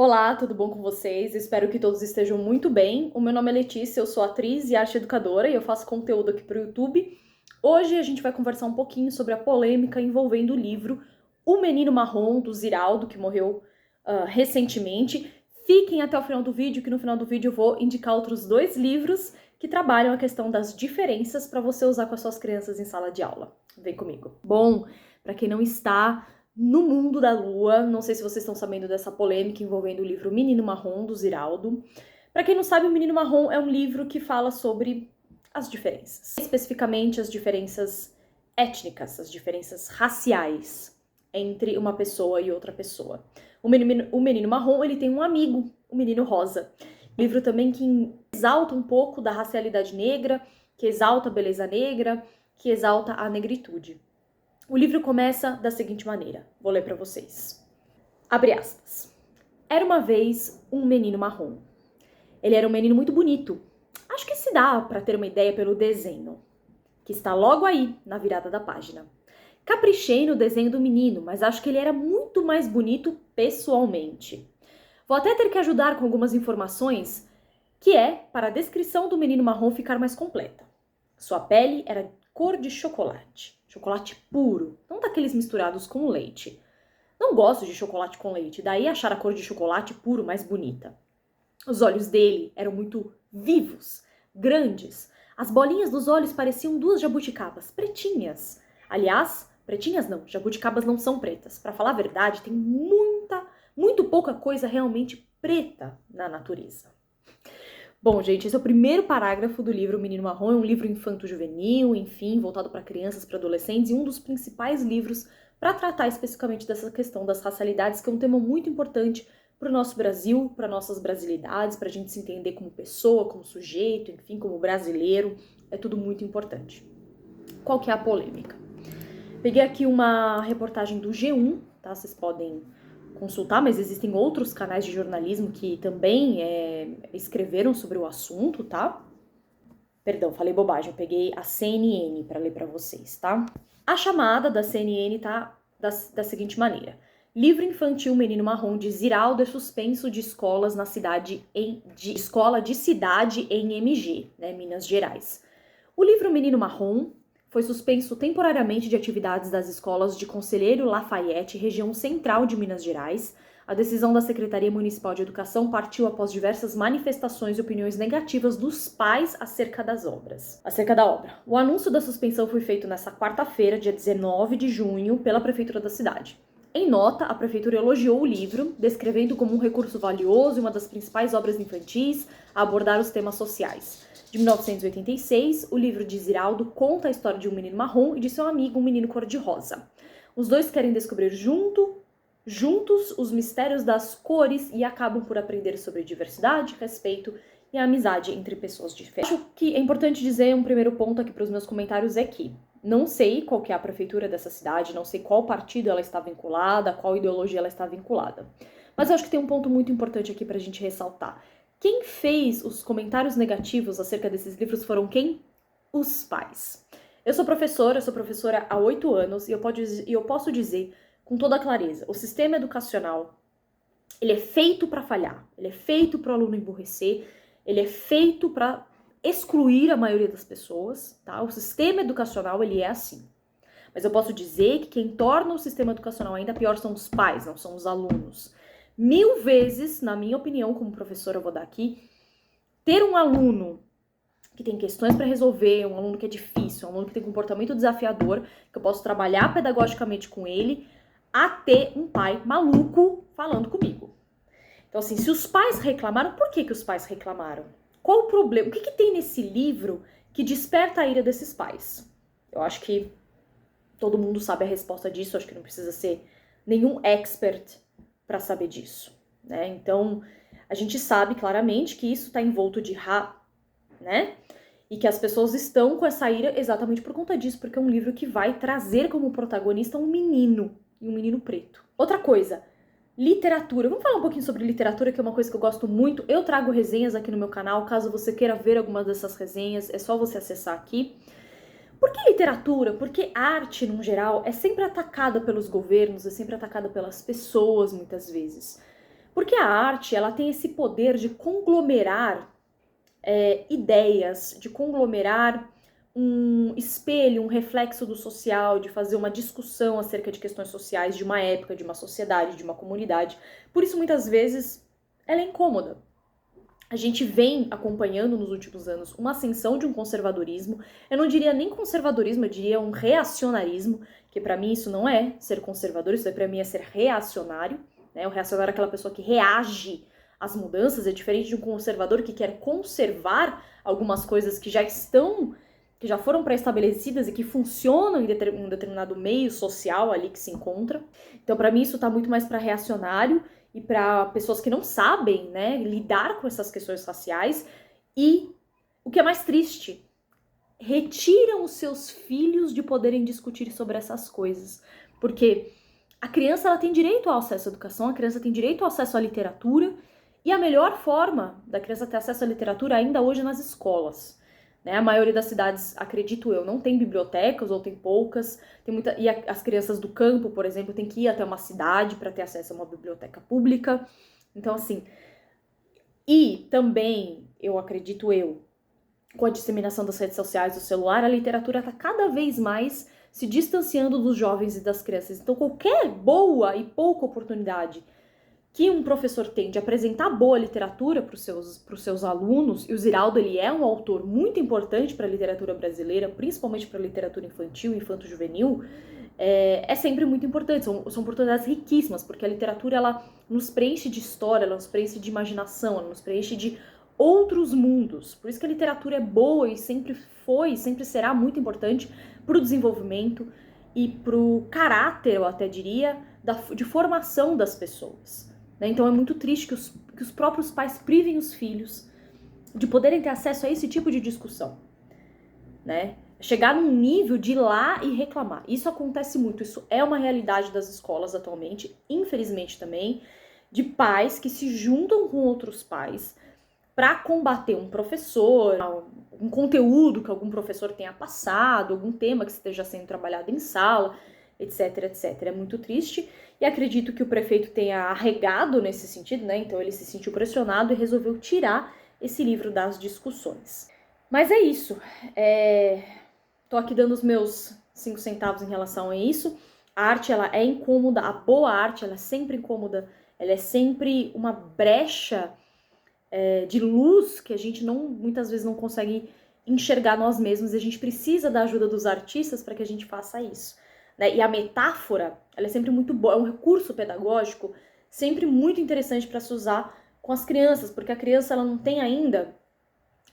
Olá, tudo bom com vocês? Espero que todos estejam muito bem. O meu nome é Letícia, eu sou atriz e arte educadora e eu faço conteúdo aqui para o YouTube. Hoje a gente vai conversar um pouquinho sobre a polêmica envolvendo o livro O Menino Marrom, do Ziraldo, que morreu recentemente. Fiquem até o final do vídeo, que no final do vídeo eu vou indicar outros 2 livros que trabalham a questão das diferenças para você usar com as suas crianças em sala de aula. Vem comigo. Bom, para quem não está no mundo da lua, não sei se vocês estão sabendo dessa polêmica envolvendo o livro Menino Marrom, do Ziraldo. Para quem não sabe, o Menino Marrom é um livro que fala sobre as diferenças, especificamente as diferenças étnicas, as diferenças raciais entre uma pessoa e outra pessoa. O Menino Marrom, ele tem um amigo, o Menino Rosa. Livro também que exalta um pouco da racialidade negra, que exalta a beleza negra, que exalta a negritude. O livro começa da seguinte maneira, vou ler para vocês. Abre aspas. Era uma vez um menino marrom. Ele era um menino muito bonito. Acho que se dá para ter uma ideia pelo desenho, que está logo aí na virada da página. Caprichei no desenho do menino, mas acho que ele era muito mais bonito pessoalmente. Vou até ter que ajudar com algumas informações, que é para a descrição do menino marrom ficar mais completa. Sua pele era cor de chocolate puro, não daqueles misturados com leite. Não gosto de chocolate com leite, daí achar a cor de chocolate puro mais bonita. Os olhos dele eram muito vivos, grandes. As bolinhas dos olhos pareciam 2 jabuticabas, pretinhas. Aliás, pretinhas não, jabuticabas não são pretas. Para falar a verdade, tem muito pouca coisa realmente preta na natureza. Bom, gente, esse é o primeiro parágrafo do livro O Menino Marrom, é um livro infanto-juvenil, enfim, voltado para crianças, para adolescentes, e um dos principais livros para tratar especificamente dessa questão das racialidades, que é um tema muito importante para o nosso Brasil, para nossas brasilidades, para a gente se entender como pessoa, como sujeito, enfim, como brasileiro, é tudo muito importante. Qual que é a polêmica? Peguei aqui uma reportagem do G1, tá? Vocês podem consultar, mas existem outros canais de jornalismo que também escreveram sobre o assunto, tá? Perdão, falei bobagem, eu peguei a CNN para ler para vocês, tá? A chamada da CNN tá da seguinte maneira. Livro infantil Menino Marrom de Ziraldo é suspenso de escolas na cidade escola de cidade em MG, né, Minas Gerais. O livro Menino Marrom foi suspenso temporariamente de atividades das escolas de Conselheiro Lafayette, região central de Minas Gerais. A decisão da Secretaria Municipal de Educação partiu após diversas manifestações e opiniões negativas dos pais acerca da obra. O anúncio da suspensão foi feito nesta quarta-feira, dia 19 de junho, pela Prefeitura da cidade. Em nota, a Prefeitura elogiou o livro, descrevendo como um recurso valioso e uma das principais obras infantis a abordar os temas sociais. De 1986, o livro de Ziraldo conta a história de um menino marrom e de seu amigo, um menino cor-de-rosa. Os dois querem descobrir juntos os mistérios das cores e acabam por aprender sobre diversidade, respeito e a amizade entre pessoas diferentes. Acho que é importante dizer um primeiro ponto aqui para os meus comentários é que não sei qual que é a prefeitura dessa cidade, não sei qual partido ela está vinculada, qual ideologia ela está vinculada. Mas eu acho que tem um ponto muito importante aqui para a gente ressaltar. Quem fez os comentários negativos acerca desses livros foram quem? Os pais. Eu sou professora há 8 anos e eu posso dizer com toda clareza, o sistema educacional, ele é feito para falhar, ele é feito para o aluno emburrecer, ele é feito para excluir a maioria das pessoas, tá? O sistema educacional, ele é assim. Mas eu posso dizer que quem torna o sistema educacional ainda pior são os pais, não são os alunos. 1000 vezes, na minha opinião, como professora, eu vou dar aqui, ter um aluno que tem questões para resolver, um aluno que é difícil, um aluno que tem comportamento desafiador, que eu posso trabalhar pedagogicamente com ele, a ter um pai maluco falando comigo. Então, assim, se os pais reclamaram, por que os pais reclamaram? Qual o problema? O que tem nesse livro que desperta a ira desses pais? Eu acho que todo mundo sabe a resposta disso, acho que não precisa ser nenhum expert para saber disso, né? Então, a gente sabe claramente que isso está envolto de né? E que as pessoas estão com essa ira exatamente por conta disso, porque é um livro que vai trazer como protagonista um menino, e um menino preto. Outra coisa, literatura. Vamos falar um pouquinho sobre literatura, que é uma coisa que eu gosto muito. Eu trago resenhas aqui no meu canal, caso você queira ver algumas dessas resenhas, é só você acessar aqui. Por que literatura? Porque arte, no geral, é sempre atacada pelos governos, é sempre atacada pelas pessoas, muitas vezes. Porque a arte, ela tem esse poder de conglomerar ideias, de conglomerar um espelho, um reflexo do social, de fazer uma discussão acerca de questões sociais de uma época, de uma sociedade, de uma comunidade. Por isso, muitas vezes, ela é incômoda. A gente vem acompanhando nos últimos anos uma ascensão de um conservadorismo. Eu não diria nem conservadorismo, eu diria um reacionarismo, que para mim isso não é ser conservador, isso para mim é ser reacionário. Né? O reacionário é aquela pessoa que reage às mudanças, é diferente de um conservador que quer conservar algumas coisas que já foram pré-estabelecidas e que funcionam em um determinado meio social ali que se encontra. Então, para mim, isso está muito mais para reacionário e para pessoas que não sabem, né, lidar com essas questões raciais. E o que é mais triste, retiram os seus filhos de poderem discutir sobre essas coisas. Porque a criança ela tem direito ao acesso à educação, a criança tem direito ao acesso à literatura, e a melhor forma da criança ter acesso à literatura ainda hoje é nas escolas. Né? A maioria das cidades, acredito eu, não tem bibliotecas ou tem poucas. E as crianças do campo, por exemplo, têm que ir até uma cidade para ter acesso a uma biblioteca pública. Então, assim... E também, com a disseminação das redes sociais, do celular, a literatura está cada vez mais se distanciando dos jovens e das crianças. Então, qualquer boa e pouca oportunidade que um professor tem de apresentar boa literatura para os seus alunos, e o Ziraldo ele é um autor muito importante para a literatura brasileira, principalmente para a literatura infantil e infanto-juvenil, é sempre muito importante, são oportunidades riquíssimas, porque a literatura ela nos preenche de história, ela nos preenche de imaginação, ela nos preenche de outros mundos. Por isso que a literatura é boa e sempre foi, sempre será muito importante para o desenvolvimento e para o caráter, eu até diria, de formação das pessoas. Então é muito triste que os próprios pais privem os filhos de poderem ter acesso a esse tipo de discussão. Né? Chegar num nível de ir lá e reclamar. Isso acontece muito, isso é uma realidade das escolas atualmente, infelizmente também, de pais que se juntam com outros pais para combater um professor, um conteúdo que algum professor tenha passado, algum tema que esteja sendo trabalhado em sala, etc, etc. É muito triste e acredito que o prefeito tenha arregado nesse sentido, né? Então ele se sentiu pressionado e resolveu tirar esse livro das discussões. Mas é isso. Tô aqui dando os meus 5 centavos em relação a isso. A arte, ela é incômoda, a boa arte, ela é sempre incômoda, ela é sempre uma brecha de luz que a gente muitas vezes não consegue enxergar nós mesmos, e a gente precisa da ajuda dos artistas para que a gente faça isso. Né? E a metáfora, ela é sempre muito boa, é um recurso pedagógico sempre muito interessante para se usar com as crianças, porque a criança ela não tem ainda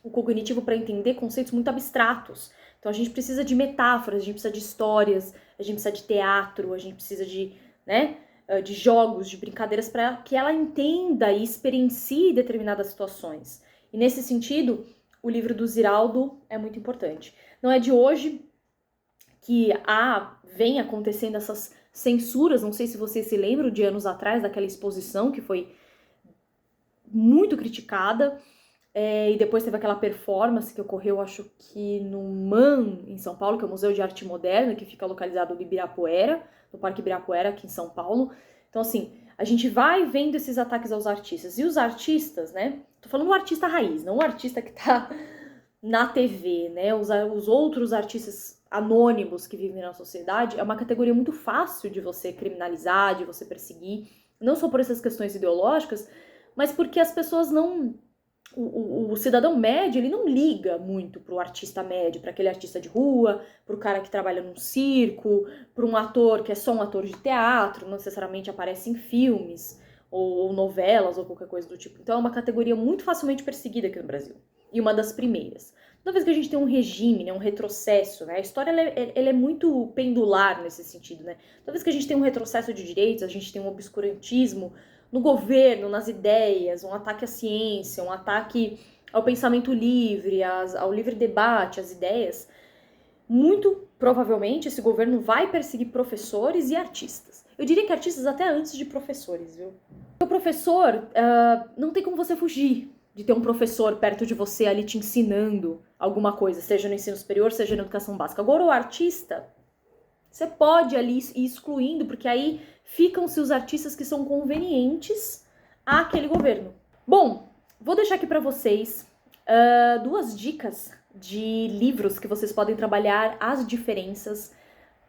o cognitivo para entender conceitos muito abstratos. Então a gente precisa de metáforas, a gente precisa de histórias, a gente precisa de teatro, a gente precisa de jogos, de brincadeiras para que ela entenda e experiencie determinadas situações. E nesse sentido, o livro do Ziraldo é muito importante. Não é de hoje que vem acontecendo essas censuras, não sei se vocês se lembram de anos atrás daquela exposição que foi muito criticada, e depois teve aquela performance que ocorreu, acho que no MAM, em São Paulo, que é o Museu de Arte Moderna, que fica localizado no Ibirapuera, no Parque Ibirapuera, aqui em São Paulo. Então, assim, a gente vai vendo esses ataques aos artistas. E os artistas, né? Tô falando do artista raiz, não o artista que tá na TV, né? Os outros artistas anônimos que vivem na sociedade é uma categoria muito fácil de você criminalizar, de você perseguir, não só por essas questões ideológicas, mas porque as pessoas não... O cidadão médio, ele não liga muito pro artista médio, para aquele artista de rua, pro cara que trabalha num circo, para um ator que é só um ator de teatro, não necessariamente aparece em filmes, ou novelas, ou qualquer coisa do tipo. Então é uma categoria muito facilmente perseguida aqui no Brasil. E uma das primeiras. Toda vez que a gente tem um regime, né, um retrocesso, né, a história ela é muito pendular nesse sentido. Né? Toda vez que a gente tem um retrocesso de direitos, a gente tem um obscurantismo no governo, nas ideias, um ataque à ciência, um ataque ao pensamento livre, ao livre debate, às ideias, muito provavelmente esse governo vai perseguir professores e artistas. Eu diria que artistas até antes de professores, viu? O professor, não tem como você fugir de ter um professor perto de você ali te ensinando alguma coisa, seja no ensino superior, seja na educação básica. Agora o artista, você pode ali ir excluindo, porque aí ficam-se os artistas que são convenientes àquele governo. Bom, vou deixar aqui para vocês 2 dicas de livros que vocês podem trabalhar as diferenças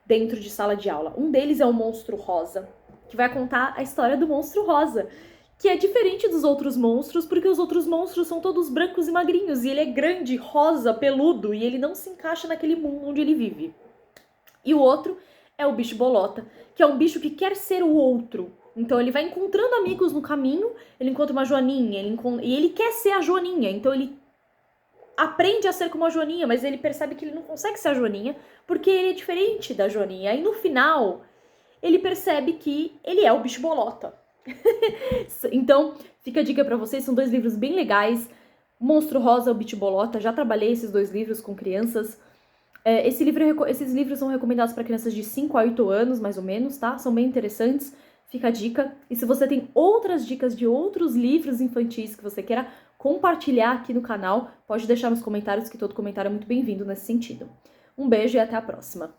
dentro de sala de aula. Um deles é o Monstro Rosa, que vai contar a história do Monstro Rosa, que é diferente dos outros monstros, porque os outros monstros são todos brancos e magrinhos, e ele é grande, rosa, peludo, e ele não se encaixa naquele mundo onde ele vive. E o outro é o Bicho Bolota, que é um bicho que quer ser o outro. Então ele vai encontrando amigos no caminho, ele encontra uma joaninha, e ele quer ser a joaninha, então ele aprende a ser como a joaninha, mas ele percebe que ele não consegue ser a joaninha, porque ele é diferente da joaninha. Aí no final, ele percebe que ele é o Bicho Bolota. Então, fica a dica pra vocês, são 2 livros bem legais. Monstro Rosa, o Bicho Bolota, já trabalhei esses 2 livros com crianças. Esses livros são recomendados para crianças de 5 a 8 anos, mais ou menos, tá? São bem interessantes, fica a dica. E se você tem outras dicas de outros livros infantis que você queira compartilhar aqui no canal, pode deixar nos comentários, que todo comentário é muito bem-vindo nesse sentido. Um beijo e até a próxima!